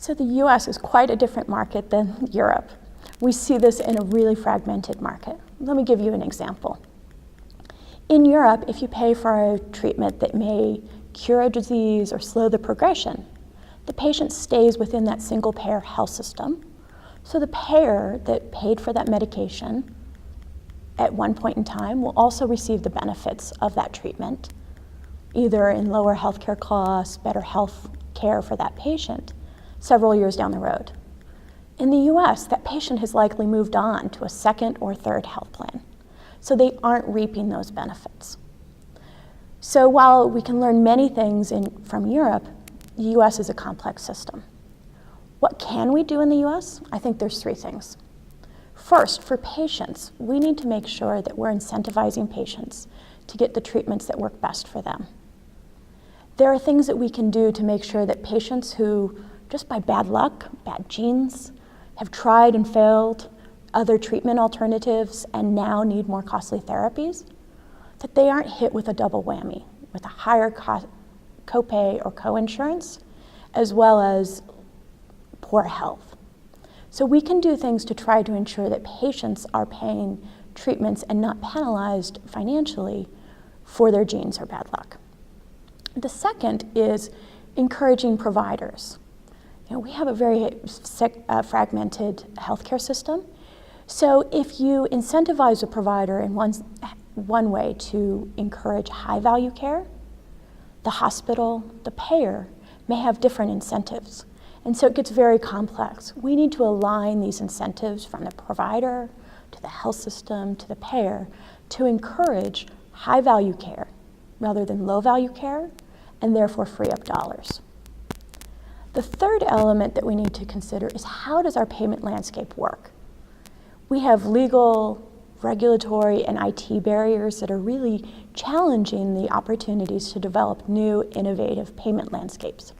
So the US is quite a different market than Europe. We see this in a really fragmented market. Let me give you an example. In Europe, if you pay for a treatment that may cure a disease or slow the progression, the patient stays within that single-payer health system. So the payer that paid for that medication at one point in time will also receive the benefits of that treatment, either in lower healthcare costs, better health care for that patient, several years down the road. In the US, that patient has likely moved on to a second or third health plan, so they aren't reaping those benefits. So while we can learn many things from Europe, the US is a complex system. What can we do in the US? I think there's three things. First, for patients, we need to make sure that we're incentivizing patients to get the treatments that work best for them. There are things that we can do to make sure that patients who, just by bad luck, bad genes, have tried and failed other treatment alternatives and now need more costly therapies, that they aren't hit with a double whammy, with a higher copay or coinsurance, as well as poor health. So we can do things to try to ensure that patients are paying treatments and not penalized financially for their genes or bad luck. The second is encouraging providers. We have a very fragmented healthcare system. So if you incentivize a provider in one way to encourage high-value care, the hospital, the payer, may have different incentives. And so it gets very complex. We need to align these incentives from the provider to the health system to the payer to encourage high-value care rather than low-value care, and therefore free up dollars. The third element that we need to consider is, how does our payment landscape work? We have legal, regulatory, and IT barriers that are really challenging the opportunities to develop new, innovative payment landscapes.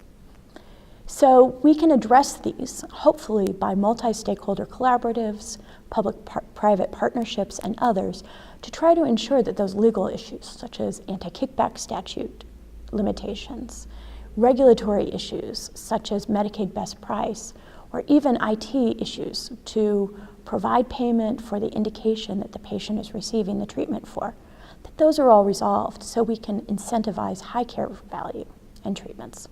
So we can address these, hopefully, by multi-stakeholder collaboratives, public-private partnerships, and others, to try to ensure that those legal issues, such as anti-kickback statute limitations, regulatory issues, such as Medicaid best price, or even IT issues to provide payment for the indication that the patient is receiving the treatment for, that those are all resolved so we can incentivize high care value and treatments.